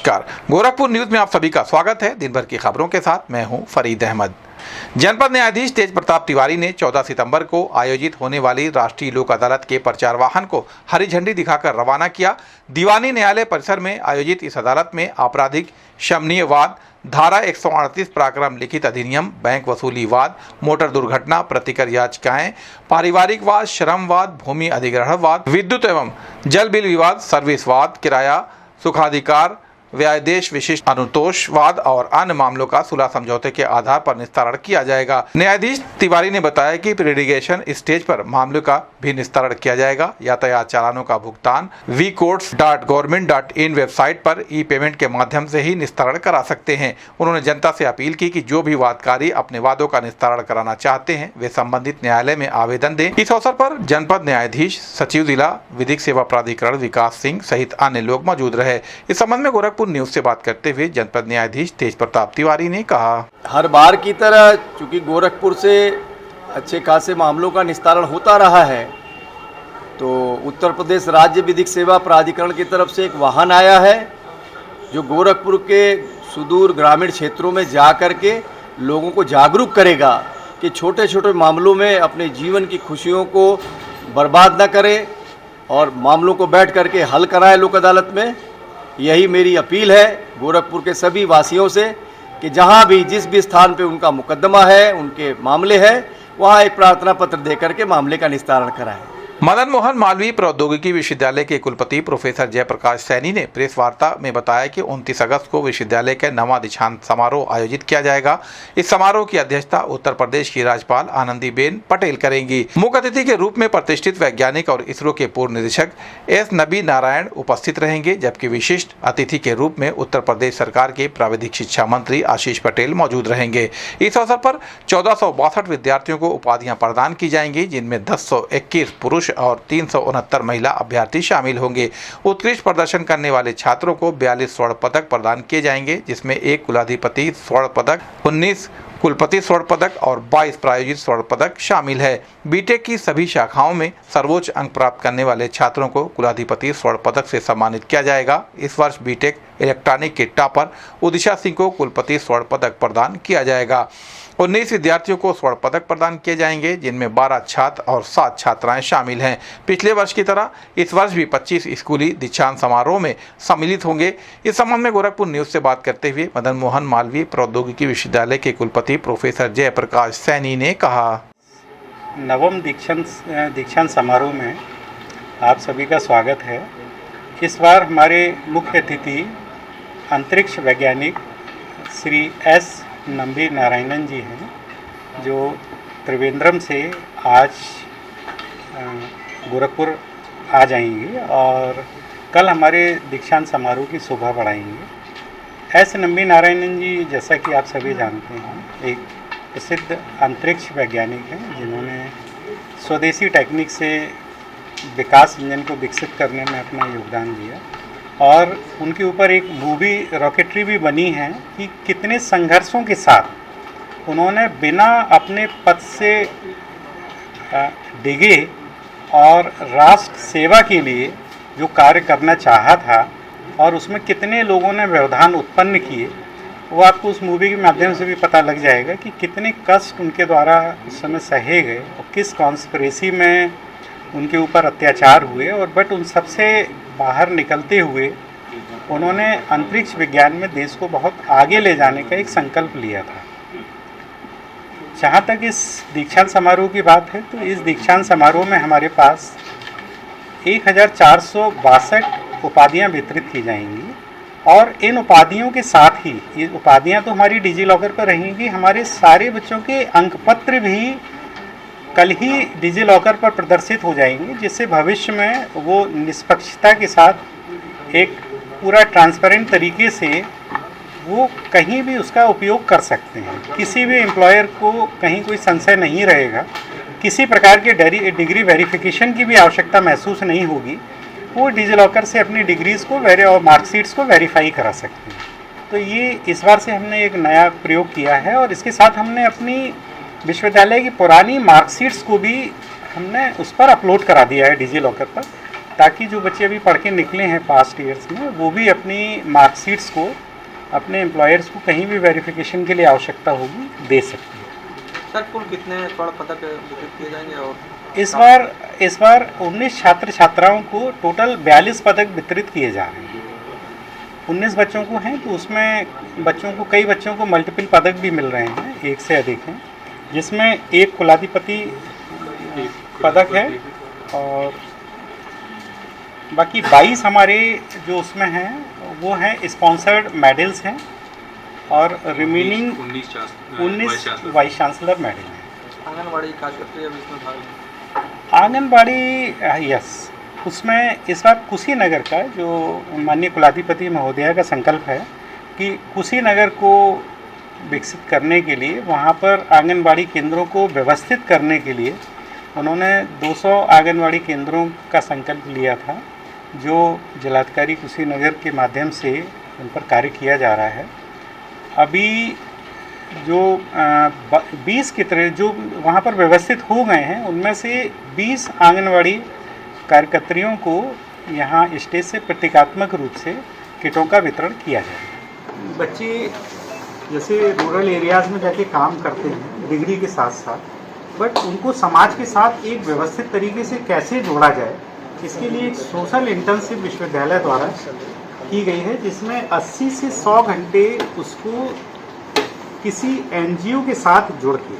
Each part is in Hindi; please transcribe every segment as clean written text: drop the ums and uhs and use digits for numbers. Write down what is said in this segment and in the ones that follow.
नमस्कार, गोरखपुर न्यूज में आप सभी का स्वागत है। दिन भर की खबरों के साथ मैं हूं फरीद अहमद। जनपद न्यायाधीश तेज प्रताप तिवारी ने 14 सितंबर को आयोजित होने वाली राष्ट्रीय लोक अदालत के प्रचार वाहन को हरी झंडी दिखाकर रवाना किया। दीवानी न्यायालय परिसर में आयोजित इस अदालत में आपराधिक शमनीय वाद, धारा 138 पराक्रम लिखित अधिनियम, बैंक वसूली वाद, मोटर दुर्घटना प्रतिकर याचिकाएं, पारिवारिक वाद, श्रम वाद, भूमि अधिग्रहण वाद, विद्युत एवं जल बिल विवाद, सर्विस वाद, किराया सुखाधिकार, व्यादेश विशिष्ट अनुतोषवाद और अन्य मामलों का सुलह समझौते के आधार पर निस्तारण किया जाएगा। न्यायाधीश तिवारी ने बताया कि प्रीलिटिगेशन स्टेज पर मामलों का भी निस्तारण किया जाएगा। यातायात चालानों का भुगतान vcourts.government.in वेबसाइट पर ई पेमेंट के माध्यम से ही निस्तारण करा सकते हैं। उन्होंने जनता से अपील की कि जो भी वादकारी अपने वादों का निस्तारण कराना चाहते हैं वे संबंधित न्यायालय में आवेदन दें। इस अवसर पर जनपद न्यायाधीश, सचिव जिला विधिक सेवा प्राधिकरण विकास सिंह सहित अन्य लोग मौजूद रहे। इस संबंध में गोरखपुर न्यूज से बात करते हुए जनपद न्यायाधीश तेज प्रताप तिवारी ने कहा, हर बार की तरह चूंकि गोरखपुर से अच्छे खासे मामलों का निस्तारण होता रहा है, तो उत्तर प्रदेश राज्य विधिक सेवा प्राधिकरण की तरफ से एक वाहन आया है जो गोरखपुर के सुदूर ग्रामीण क्षेत्रों में जा कर के लोगों को जागरूक करेगा कि छोटे छोटे मामलों में अपने जीवन की खुशियों को बर्बाद न करें और मामलों को बैठ करके हल कराएं लोक अदालत में। यही मेरी अपील है गोरखपुर के सभी वासियों से कि जहां भी जिस भी स्थान पे उनका मुकदमा है, उनके मामले हैं, वहां एक प्रार्थना पत्र दे करके मामले का निस्तारण कराएं। मदन मोहन मालवीय प्रौद्योगिकी विश्वविद्यालय के कुलपति प्रोफेसर जयप्रकाश सैनी ने प्रेस वार्ता में बताया कि 29 अगस्त को विश्वविद्यालय का 9वां दीक्षांत समारोह आयोजित किया जाएगा। इस समारोह की अध्यक्षता उत्तर प्रदेश की राज्यपाल आनंदीबेन पटेल करेंगी। मुख्य अतिथि के रूप में प्रतिष्ठित वैज्ञानिक और इसरो के पूर्व निदेशक एस नबी नारायण उपस्थित रहेंगे, जबकि विशिष्ट अतिथि के रूप में उत्तर प्रदेश सरकार के प्राविधिक शिक्षा मंत्री आशीष पटेल मौजूद रहेंगे। इस अवसर पर 1462 विद्यार्थियों को उपाधियां प्रदान की जाएंगी, जिनमें 1021 पुरुष और 369 महिला अभ्यर्थी शामिल होंगे। उत्कृष्ट प्रदर्शन करने वाले छात्रों को 42 स्वर्ण पदक प्रदान किए जाएंगे, जिसमें 1 कुलाधिपति स्वर्ण पदक, 19 कुलपति स्वर्ण पदक और 22 प्रायोजित स्वर्ण पदक शामिल है। बीटेक की सभी शाखाओं में सर्वोच्च अंक प्राप्त करने वाले छात्रों को कुलाधिपति स्वर्ण पदक से सम्मानित किया जाएगा। इस वर्ष बीटेक इलेक्ट्रॉनिक के टॉपर उदिशा सिंह को कुलपति स्वर्ण पदक प्रदान किया जाएगा। 19 विद्यार्थियों को स्वर्ण पदक प्रदान किए जाएंगे, जिनमें 12 छात्र और 7 छात्राएं शामिल हैं। पिछले वर्ष की तरह इस वर्ष भी 25 स्कूली दीक्षांत समारोह में सम्मिलित होंगे। इस संबंध में गोरखपुर न्यूज से बात करते हुए मदन मोहन मालवीय प्रौद्योगिकी विश्वविद्यालय के कुलपति प्रोफेसर जयप्रकाश सैनी ने कहा, 9वां दीक्षांत समारोह में आप सभी का स्वागत है। इस बार हमारे मुख्य अतिथि अंतरिक्ष वैज्ञानिक श्री एस नंबी नारायणन जी हैं, जो त्रिवेंद्रम से आज गोरखपुर आ जाएंगे और कल हमारे दीक्षांत समारोह की शोभा बढ़ाएंगे। एस नंबी नारायणन जी, जैसा कि आप सभी जानते हैं, एक प्रसिद्ध अंतरिक्ष वैज्ञानिक हैं जिन्होंने स्वदेशी टेक्निक से विकास इंजन को विकसित करने में अपना योगदान दिया और उनके ऊपर एक मूवी रॉकेटरी भी बनी है कि कितने संघर्षों के साथ उन्होंने बिना अपने पद से डिगे और राष्ट्र सेवा के लिए जो कार्य करना चाहा था और उसमें कितने लोगों ने व्यवधान उत्पन्न किए, वो आपको उस मूवी के माध्यम से भी पता लग जाएगा कि कितने कष्ट उनके द्वारा उस समय सहे गए और किस कॉन्स्पिरेसी में उनके ऊपर अत्याचार हुए। और बट उन सबसे बाहर निकलते हुए उन्होंने अंतरिक्ष विज्ञान में देश को बहुत आगे ले जाने का एक संकल्प लिया था। जहाँ तक इस दीक्षांत समारोह की बात है, तो इस दीक्षांत समारोह में हमारे पास 1462 उपाधियाँ वितरित की जाएंगी और इन उपाधियों के साथ ही, ये उपाधियाँ तो हमारी डिजी लॉकर पर रहेंगी, हमारे सारे बच्चों के अंकपत्र भी कल ही डिजी लॉकर पर प्रदर्शित हो जाएंगे, जिससे भविष्य में वो निष्पक्षता के साथ एक पूरा ट्रांसपेरेंट तरीके से वो कहीं भी उसका उपयोग कर सकते हैं। किसी भी एम्प्लॉयर को कहीं कोई संशय नहीं रहेगा, किसी प्रकार के डिग्री वेरिफिकेशन की भी आवश्यकता महसूस नहीं होगी। वो डिजी लॉकर से अपनी डिग्रीज़ को और मार्कशीट्स को वेरीफाई करा सकते हैं। तो ये इस बार से हमने एक नया प्रयोग किया है और इसके साथ हमने अपनी विश्वविद्यालय की पुरानी मार्कशीट्स को भी हमने उस पर अपलोड करा दिया है डिजी लॉकर पर, ताकि जो बच्चे अभी पढ़ के निकले हैं पास्ट ईयर्स में, वो भी अपनी मार्कशीट्स को अपने एम्प्लॉयर्स को कहीं भी वेरिफिकेशन के लिए आवश्यकता होगी दे सकती है। सर कुल कितने स्वर्ण पदक वितरित किए जाएंगे? और इस बार 19 छात्र छात्राओं को टोटल 42 पदक वितरित किए जा रहे हैं। 19 बच्चों को हैं, तो उसमें कई बच्चों को मल्टीपल पदक भी मिल रहे हैं, एक से अधिक हैं, जिसमें एक कुलाधिपति पदक है और बाकी 22 हमारे जो उसमें हैं वो हैं स्पॉन्सर्ड मेडल्स हैं और रिमेनिंग 19 वाइस चांसलर मेडल हैं। आंगनबाड़ी कार्यकर्त्री अब इसमें भाग लेंगे। आंगनबाड़ी यस, उसमें इस बार कुशीनगर का जो माननीय कुलाधिपति महोदया का संकल्प है कि कुशीनगर को विकसित करने के लिए, वहाँ पर आंगनबाड़ी केंद्रों को व्यवस्थित करने के लिए उन्होंने 200 आंगनबाड़ी केंद्रों का संकल्प लिया था, जो जिलाधिकारी कुशीनगर के माध्यम से उन पर कार्य किया जा रहा है। अभी जो 20 की तरह जो वहाँ पर व्यवस्थित हो गए हैं, उनमें से 20 आंगनबाड़ी कार्यकर्त्रियों को यहाँ स्टेज से प्रतीकात्मक रूप से किटों का वितरण किया जाए। बच्चे जैसे रूरल एरियाज़ में जाके काम करते हैं डिग्री के साथ साथ, बट उनको समाज के साथ एक व्यवस्थित तरीके से कैसे जोड़ा जाए, इसके लिए एक सोशल इंटर्नशिप विश्वविद्यालय द्वारा की गई है, जिसमें 80 से 100 घंटे उसको किसी एनजीओ के साथ जुड़ के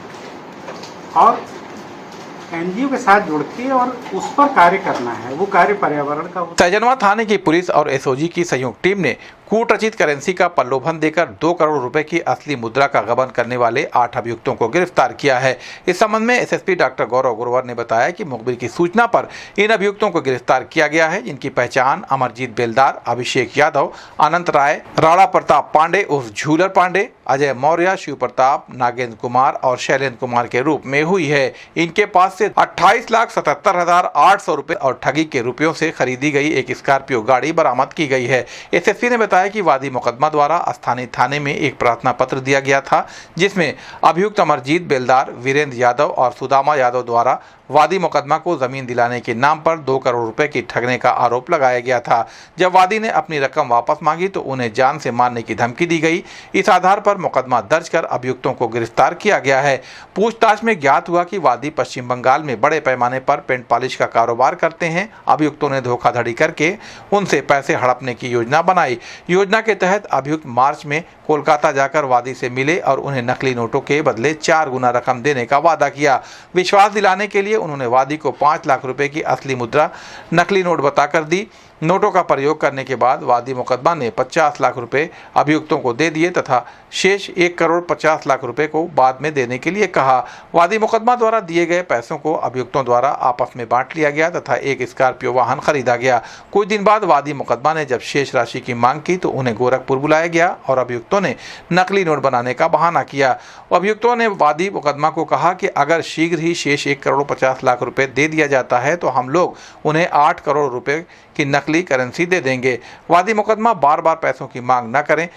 और उस पर कार्य करना है। वो कार्य पर्यावरण का होता है। सहजनवा थाने की पुलिस और एसओजी की संयुक्त टीम ने कूटरचित करेंसी का प्रलोभन देकर 2 करोड़ रुपए की असली मुद्रा का गबन करने वाले 8 अभियुक्तों को गिरफ्तार किया है। इस संबंध में एसएसपी डॉक्टर गौरव गुरुवर ने बताया कि मुखबिर की सूचना पर इन अभियुक्तों को गिरफ्तार किया गया है, जिनकी पहचान अमरजीत बेलदार, अभिषेक यादव, अनंत राय, राणा प्रताप पांडे उर्फ झूलर पांडे, अजय मौर्य, शिव प्रताप, नागेंद्र कुमार और शैलेंद्र कुमार के रूप में हुई है। इनके पास से 28,77,800 रुपए और ठगी के रुपयों से खरीदी गई एक स्कॉर्पियो गाड़ी बरामद की गई है। एसएसपी ने बताया कि वादी मुकदमा द्वारा स्थानीय थाने में एक प्रार्थना पत्र दिया गया था, जिसमें अभियुक्त अमरजीत बेलदार, वीरेंद्र यादव और सुदामा यादव द्वारा वादी मुकदमा को जमीन दिलाने के नाम पर 2 करोड़ रुपए की ठगने का आरोप लगाया गया था। जब वादी ने अपनी रकम वापस मांगी तो उन्हें जान से मारने की धमकी दी गई। इस आधार पर मुकदमा दर्ज कर अभियुक्तों को गिरफ्तार किया गया है। पूछताछ में ज्ञात हुआ कि वादी पश्चिम बंगाल में बड़े पैमाने पर पेंट पॉलिश का कारोबार करते हैं। अभियुक्तों ने धोखाधड़ी करके उनसे पैसे हड़पने की योजना बनाई। योजना के तहत अभियुक्त मार्च में कोलकाता जाकर वादी से मिले और उन्हें नकली नोटों के बदले 4 गुना रकम देने का वादा किया। विश्वास दिलाने के लिए उन्होंने वादी को 5 लाख रुपए की असली मुद्रा नकली नोट बताकर दी। नोटों का प्रयोग करने के बाद वादी मुकदमा ने 50 लाख रुपए अभियुक्तों को दे दिए तथा शेष 1 करोड़ 50 लाख रुपए को बाद में देने के लिए कहा। वादी मुकदमा द्वारा दिए गए पैसों को अभियुक्तों द्वारा आपस में बांट लिया गया तथा एक स्कॉर्पियो वाहन खरीदा गया। कुछ दिन बाद वादी मुकदमा ने जब शेष राशि की मांग की तो उन्हें गोरखपुर बुलाया गया और अभियुक्तों ने नकली नोट बनाने का बहाना किया। अभियुक्तों ने वादी मुकदमा को कहा कि अगर शीघ्र ही शेष 1 करोड़ 50 लाख रुपए दे दिया जाता है तो हम लोग उन्हें 8 करोड़ रुपए की नकली करेंसी दे देंगे। वादी मुकदमा बार बार पैसों की मांग न करें,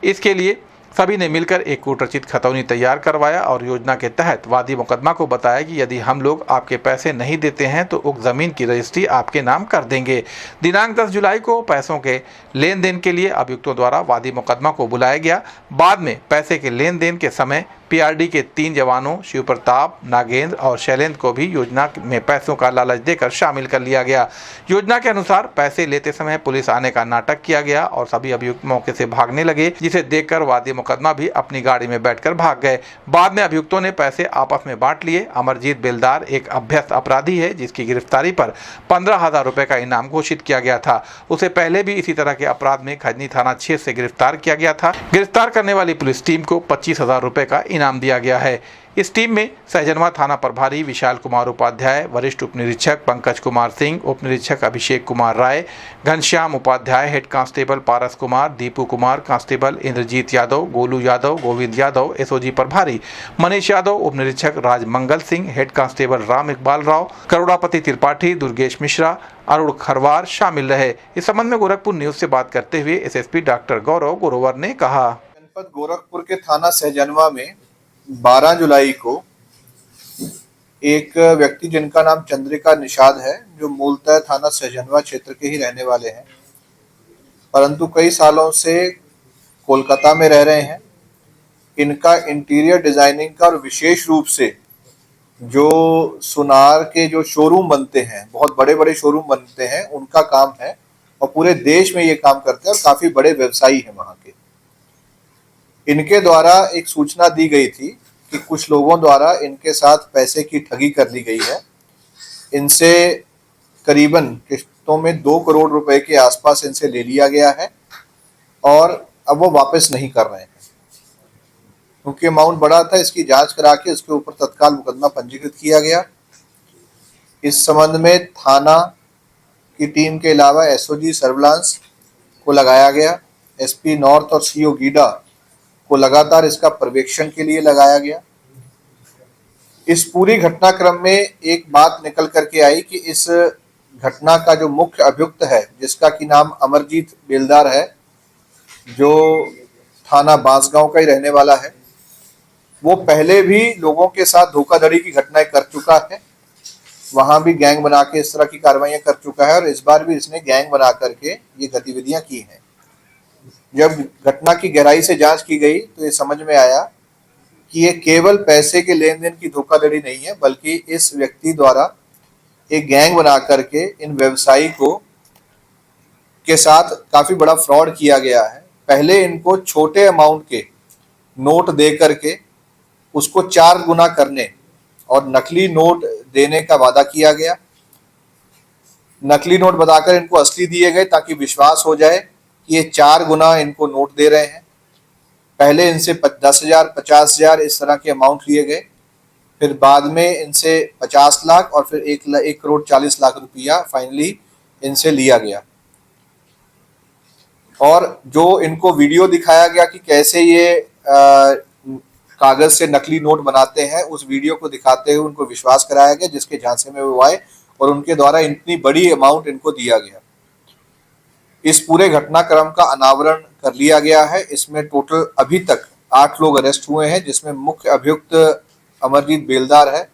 इसके लिए सभी ने मिलकर एक कूटरचित खतौनी तैयार करवाया और योजना के तहत वादी मुकदमा को बताया कि यदि हम लोग आपके पैसे नहीं देते हैं तो उक्त जमीन की रजिस्ट्री आपके नाम कर देंगे। दिनांक 10 जुलाई को पैसों के लेन देन के लिए अभियुक्तों द्वारा वादी मुकदमा को बुलाया गया। बाद में पैसे के लेन देन के समय पीआरडी के 3 जवानों शिव प्रताप, नागेंद्र और शैलेंद्र को भी योजना में पैसों का लालच देकर शामिल कर लिया गया। योजना के अनुसार पैसे लेते समय पुलिस आने का नाटक किया गया और सभी अभियुक्त मौके से भागने लगे, जिसे देखकर वादी मुकदमा भी अपनी गाड़ी में बैठकर भाग गए। बाद में अभियुक्तों ने पैसे आपस में बांट लिए। अमरजीत बेलदार एक अभ्यस्त अपराधी है, जिसकी गिरफ्तारी पर 15,000 रुपए का इनाम घोषित किया गया था। उसे पहले भी इसी तरह के अपराध में खजनी थाना क्षेत्र से गिरफ्तार किया गया था। गिरफ्तार करने वाली पुलिस टीम को 25,000 रुपए का इनाम दिया गया है। इस टीम में सहजनवा थाना प्रभारी विशाल कुमार उपाध्याय, वरिष्ठ उप निरीक्षक पंकज कुमार सिंह, उप निरीक्षक अभिषेक कुमार राय, घनश्याम उपाध्याय, हेड कांस्टेबल पारस कुमार, दीपू कुमार, कांस्टेबल इंद्रजीत यादव, गोलू यादव, गोविंद यादव, एसओजी प्रभारी मनीष यादव, उप निरीक्षक राजमंगल सिंह, हेड कांस्टेबल राम इकबाल राव, करोड़ापति त्रिपाठी, दुर्गेश मिश्रा, अरुण खरवार शामिल रहे। इस संबंध में गोरखपुर न्यूज से बात करते हुए एसएसपी डॉक्टर गौरव गुरुवर ने कहा, जनपद गोरखपुर के थाना सहजनवा में 12 जुलाई को एक व्यक्ति जिनका नाम चंद्रिका निषाद है, जो मूलतः थाना सहजनवा क्षेत्र के ही रहने वाले हैं, परंतु कई सालों से कोलकाता में रह रहे हैं। इनका इंटीरियर डिजाइनिंग का और विशेष रूप से जो सुनार के जो शोरूम बनते हैं, बहुत बड़े बड़े शोरूम बनते हैं, उनका काम है और पूरे देश में ये काम करते हैं और काफी बड़े व्यवसायी हैं वहां के। इनके द्वारा एक सूचना दी गई थी कि कुछ लोगों द्वारा इनके साथ पैसे की ठगी कर ली गई है। इनसे करीबन किस्तों में 2 करोड़ रुपए के आसपास इनसे ले लिया गया है और अब वो वापस नहीं कर रहे हैं। क्योंकि अमाउंट बड़ा था, इसकी जांच करा के इसके ऊपर तत्काल मुकदमा पंजीकृत किया गया। इस संबंध में थाना की टीम के अलावा एसओजी सर्विलांस को लगाया गया, एसपी नॉर्थ और सीओ गीडा को लगातार इसका पर्यवेक्षण के लिए लगाया गया। इस पूरी घटनाक्रम में एक बात निकल करके आई कि इस घटना का जो मुख्य अभियुक्त है, जिसका कि नाम अमरजीत बेलदार है, जो थाना बांसगांव का ही रहने वाला है, वो पहले भी लोगों के साथ धोखाधड़ी की घटनाएं कर चुका है। वहां भी गैंग बना के इस तरह की कार्रवाइयां कर चुका है और इस बार भी इसने गैंग बना करके ये गतिविधियां की हैं। जब घटना की गहराई से जांच की गई तो ये समझ में आया कि ये केवल पैसे के लेन देन की धोखाधड़ी नहीं है, बल्कि इस व्यक्ति द्वारा एक गैंग बना करके इन व्यवसायी को के साथ काफी बड़ा फ्रॉड किया गया है। पहले इनको छोटे अमाउंट के नोट दे करके उसको 4 गुना करने और नकली नोट देने का वादा किया गया। नकली नोट बताकर इनको असली दिए गए ताकि विश्वास हो जाए कि ये 4 गुना इनको नोट दे रहे हैं। पहले इनसे 10,000, 50,000 इस तरह के अमाउंट लिए गए, फिर बाद में इनसे 50 लाख और फिर 1 करोड़ 40 लाख रुपया फाइनली इनसे लिया गया। और जो इनको वीडियो दिखाया गया कि कैसे ये कागज से नकली नोट बनाते हैं, उस वीडियो को दिखाते हुए उनको विश्वास कराया गया, जिसके झांसे में वो आए और उनके द्वारा इतनी बड़ी अमाउंट इनको दिया गया। इस पूरे घटनाक्रम का अनावरण कर लिया गया है। इसमें टोटल अभी तक 8 लोग अरेस्ट हुए हैं, जिसमें मुख्य अभियुक्त अमरजीत बेलदार है,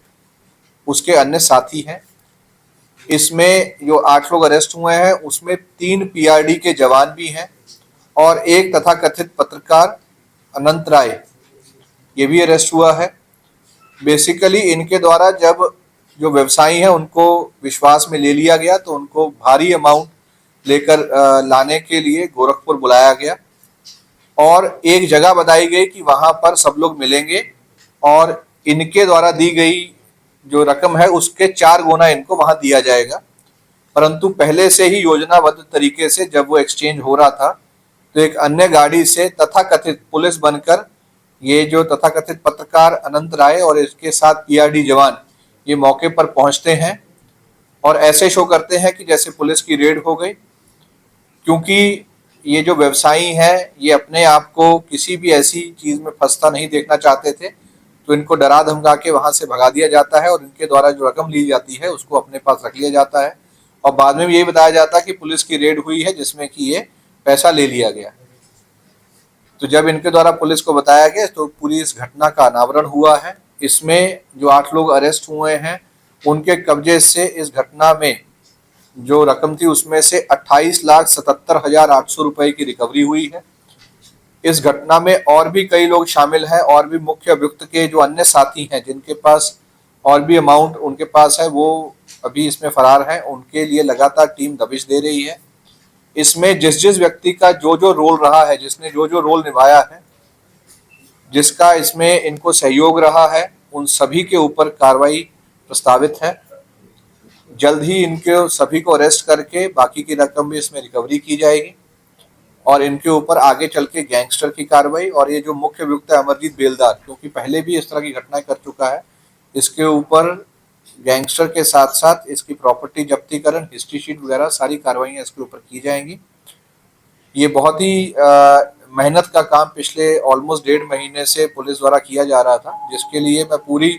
उसके अन्य साथी हैं। इसमें जो 8 लोग अरेस्ट हुए हैं उसमें 3 पीआरडी के जवान भी हैं और एक तथाकथित पत्रकार अनंत राय ये भी अरेस्ट हुआ है। बेसिकली इनके द्वारा जब जो व्यवसायी हैं उनको विश्वास में ले लिया गया तो उनको भारी अमाउंट लेकर लाने के लिए गोरखपुर बुलाया गया और एक जगह बताई गई कि वहां पर सब लोग मिलेंगे और इनके द्वारा दी गई जो रकम है उसके 4 गुना इनको वहां दिया जाएगा। परंतु पहले से ही योजनाबद्ध तरीके से जब वो एक्सचेंज हो रहा था तो एक अन्य गाड़ी से तथाकथित पुलिस बनकर ये जो तथाकथित पत्रकार अनंत राय और इसके साथ पीआरडी जवान ये मौके पर पहुंचते हैं और ऐसे शो करते हैं कि जैसे पुलिस की रेड हो गई। क्योंकि ये जो व्यवसायी हैं ये अपने आप को किसी भी ऐसी चीज में फंसता नहीं देखना चाहते थे, तो इनको डरा धमका के वहां से भगा दिया जाता है और इनके द्वारा जो रकम ली जाती है उसको अपने पास रख लिया जाता है और बाद में भी यही बताया जाता है कि पुलिस की रेड हुई है जिसमें कि ये पैसा ले लिया गया। तो जब इनके द्वारा पुलिस को बताया गया तो पूरी इस घटना का अनावरण हुआ है। इसमें जो 8 लोग अरेस्ट हुए हैं उनके कब्जे से इस घटना में जो रकम थी उसमें से 28,77,800 रुपए की रिकवरी हुई है। इस घटना में और भी कई लोग शामिल हैं और भी मुख्य अभियुक्त के जो अन्य साथी हैं जिनके पास और भी अमाउंट उनके पास है वो अभी इसमें फरार हैं। उनके लिए लगातार टीम दबिश दे रही है। इसमें जिस व्यक्ति का जो रोल रहा है, जिसने जो रोल निभाया है, जिसका इसमें इनको सहयोग रहा है, उन सभी के ऊपर कार्रवाई प्रस्तावित है। जल्द ही इनके सभी को अरेस्ट करके बाकी की रकम भी इसमें रिकवरी की जाएगी और इनके ऊपर आगे चल के गैंगस्टर की कार्रवाई और ये जो मुख्य अभियुक्त है अमरजीत बेलदार, क्योंकि पहले भी इस तरह की घटनाएं कर चुका है, इसके ऊपर गैंगस्टर के साथ साथ इसकी प्रॉपर्टी जब्तीकरण, हिस्ट्री शीट वगैरह सारी कार्रवाइयाँ इसके ऊपर की जाएंगी। ये बहुत ही मेहनत का काम पिछले ऑलमोस्ट 1.5 महीने से पुलिस द्वारा किया जा रहा था, जिसके लिए मैं पूरी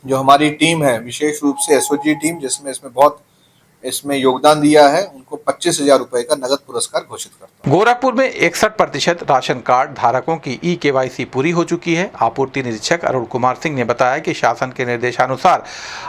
जो हमारी टीम है, विशेष रूप से एसओजी टीम जिसमें इसमें बहुत इसमें योगदान दिया है उनको 25,000 रुपए का नगद पुरस्कार घोषित करता हूं। गोरखपुर में 61% राशन कार्ड धारकों की ई-केवाईसी पूरी हो चुकी है। आपूर्ति निरीक्षक अरुण कुमार सिंह ने बताया कि शासन के निर्देशानुसार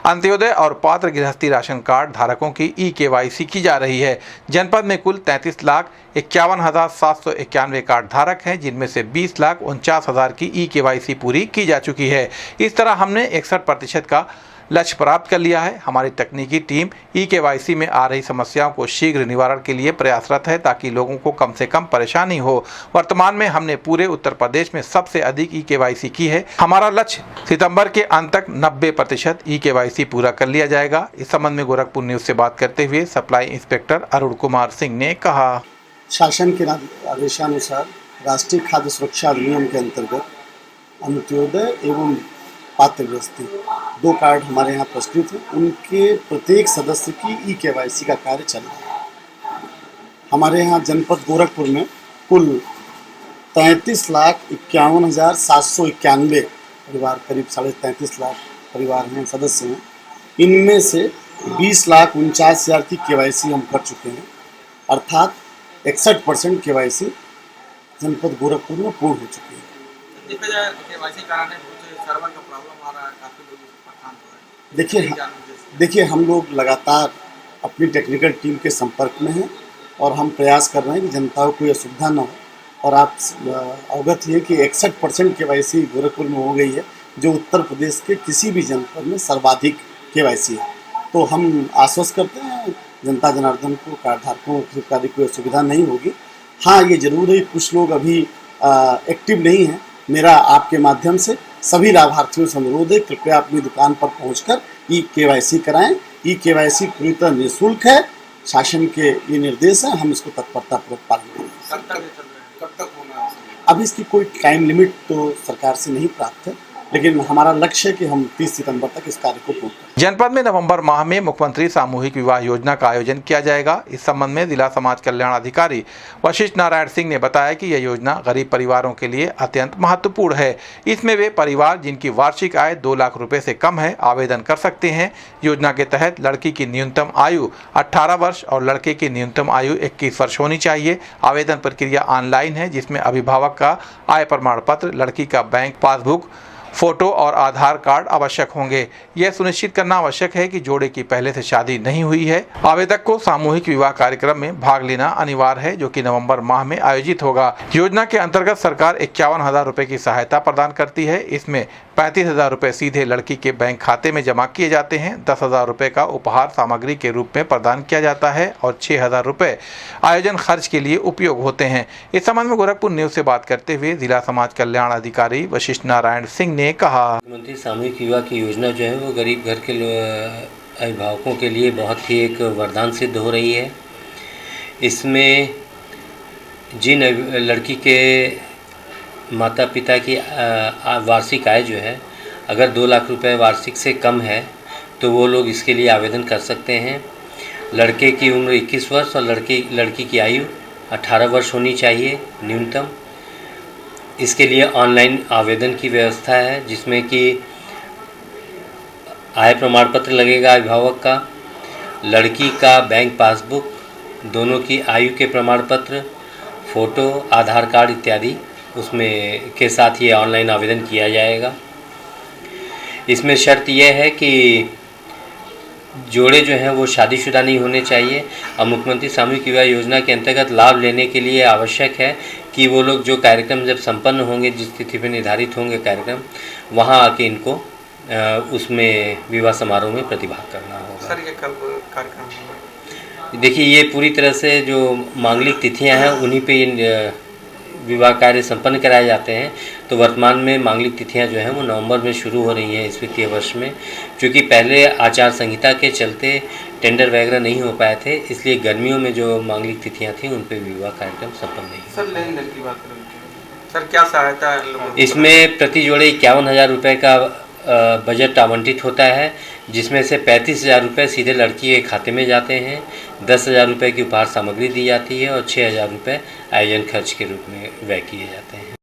अंत्योदय और पात्र गृहस्थी राशन कार्ड धारकों की ई-केवाईसी की जा रही है। जनपद में कुल 33,51,791 कार्ड धारक हैं, जिनमें से 20,49,000 की ई-केवाईसी पूरी की जा चुकी है। इस तरह हमने 61% का लक्ष्य प्राप्त कर लिया है। हमारी तकनीकी टीम ई-केवाईसी में आ रही समस्याओं को शीघ्र निवारण के लिए प्रयासरत है, ताकि लोगों को कम से कम परेशानी हो। वर्तमान में हमने पूरे उत्तर प्रदेश में सबसे अधिक ई-केवाईसी की है। हमारा लक्ष्य सितंबर के अंत तक 90% ई-केवाईसी पूरा कर लिया जाएगा। इस संबंध में गोरखपुर न्यूज से बात करते हुए सप्लाई इंस्पेक्टर अरुण कुमार सिंह ने कहा, शासन के आदेशानुसार राष्ट्रीय खाद्य सुरक्षा अधिनियम के अंतर्गत अंत्योदय एवं पात्र गृहस्थी 2 कार्ड हमारे यहाँ प्रस्तुत हैं। उनके प्रत्येक सदस्य की ई-केवाईसी का कार्य चल रहा है। हमारे यहाँ जनपद गोरखपुर में कुल 33,51,791 परिवार, करीब 33.5 लाख परिवार हैं, सदस्य हैं। इनमें से 20,49,000 की केवाईसी हम कर चुके हैं, अर्थात 61% केवाईसी जनपद गोरखपुर में पूर्ण हो चुकी है। देखा जाए केवाईसी कराने कुछ सर्वर का प्रॉब्लम आ रहा है, काफ़ी लोग परेशान हो रहे हैं। देखिए हम लोग लगातार अपनी टेक्निकल टीम के संपर्क में हैं और हम प्रयास कर रहे हैं कि जनता को कोई असुविधा न हो। और आप अवगत हैं कि 61% केवाईसी गोरखपुर में हो गई है, जो उत्तर प्रदेश के किसी भी जनपद में सर्वाधिक केवाईसी है। तो हम आश्वस्त करते हैं जनता जनार्दन को, कार्डधारकों को कोई असुविधा नहीं होगी। हाँ, ये जरूर है कुछ लोग अभी एक्टिव नहीं हैं। मेरा आपके माध्यम से सभी लाभार्थियों से अनुरोध है, कृपया अपनी दुकान पर पहुंचकर ई-केवाईसी कराएं। ई-केवाईसी पूरी तरह निःशुल्क है, शासन के ये निर्देश हैं, हम इसको तत्परतापूर्वक पालन करेंगे। कब तक होना? अब इसकी कोई टाइम लिमिट तो सरकार से नहीं प्राप्त है, लेकिन हमारा लक्ष्य है कि हम 30 सितंबर तक इस कार्य को पूर्ण करें। जनपद में नवंबर माह में मुख्यमंत्री सामूहिक विवाह योजना का आयोजन किया जाएगा। इस संबंध में जिला समाज कल्याण अधिकारी वशिष्ठ नारायण सिंह ने बताया कि यह योजना गरीब परिवारों के लिए अत्यंत महत्वपूर्ण है। इसमें वे परिवार जिनकी वार्षिक आय 2 लाख रुपए से कम है, आवेदन कर सकते हैं। योजना के तहत लड़की की न्यूनतम आयु 18 वर्ष और लड़के की न्यूनतम आयु 21 वर्ष होनी चाहिए। आवेदन प्रक्रिया ऑनलाइन है, जिसमें अभिभावक का आय प्रमाण पत्र, लड़की का बैंक पासबुक, फोटो और आधार कार्ड आवश्यक होंगे। यह सुनिश्चित करना आवश्यक है कि जोड़े की पहले से शादी नहीं हुई है। आवेदक को सामूहिक विवाह कार्यक्रम में भाग लेना अनिवार्य है, जो कि नवंबर माह में आयोजित होगा। योजना के अंतर्गत सरकार 51,000 रुपए की सहायता प्रदान करती है। इसमें 35,000 रुपए सीधे लड़की के बैंक खाते में जमा किए जाते हैं। 10,000 रुपए का उपहार सामग्री के रूप में प्रदान किया जाता है और 6,000 रुपए आयोजन खर्च के लिए उपयोग होते हैं। इस संबंध में गोरखपुर न्यूज से बात करते हुए जिला समाज कल्याण अधिकारी वशिष्ठ नारायण सिंह ने कहा, मुख्यमंत्री सामूहिक विवाह की योजना जो है वो गरीब घर के अभिभावकों के लिए बहुत ही एक वरदान सिद्ध हो रही है। इसमें जिन लड़की के माता पिता की वार्षिक आय जो है अगर 2 लाख रुपए वार्षिक से कम है तो वो लोग इसके लिए आवेदन कर सकते हैं। लड़के की उम्र 21 वर्ष और लड़की की आयु 18 वर्ष होनी चाहिए न्यूनतम। इसके लिए ऑनलाइन आवेदन की व्यवस्था है, जिसमें कि आय प्रमाण पत्र लगेगा अभिभावक का, लड़की का बैंक पासबुक, दोनों की आयु के प्रमाण पत्र, फ़ोटो, आधार कार्ड इत्यादि उसमें के साथ ये ऑनलाइन आवेदन किया जाएगा। इसमें शर्त यह है कि जोड़े जो हैं वो शादीशुदा नहीं होने चाहिए। और मुख्यमंत्री सामूहिक विवाह योजना के अंतर्गत लाभ लेने के लिए आवश्यक है कि वो लोग जो कार्यक्रम जब संपन्न होंगे, जिस तिथि पर निर्धारित होंगे कार्यक्रम, वहाँ आके इनको उसमें विवाह समारोह में प्रतिभाग करना होगा। सर, ये कब कार्यक्रम होगा? देखिए, ये पूरी तरह से जो मांगलिक तिथियां हैं उन्हीं पे विवाह कार्य संपन्न कराए जाते हैं। तो वर्तमान में मांगलिक तिथियां जो हैं वो नवंबर में शुरू हो रही हैं इस वित्तीय वर्ष में, क्योंकि पहले आचार संहिता के चलते टेंडर वगैरह नहीं हो पाए थे, इसलिए गर्मियों में जो मांगलिक तिथियां थी उन पे विवाह कार्यक्रम संपन्न नहीं। सर, लेन देन की बात करें सर, क्या सहायता है लोगों को? इसमें प्रति जोड़े 51,000 रुपये का बजट आवंटित होता है, जिसमें से 35,000 रुपये सीधे लड़की के खाते में जाते हैं, 10,000 रुपये की उपहार सामग्री दी जाती है और 6,000 रुपये आयोजन खर्च के रूप में व्यय किए जाते हैं।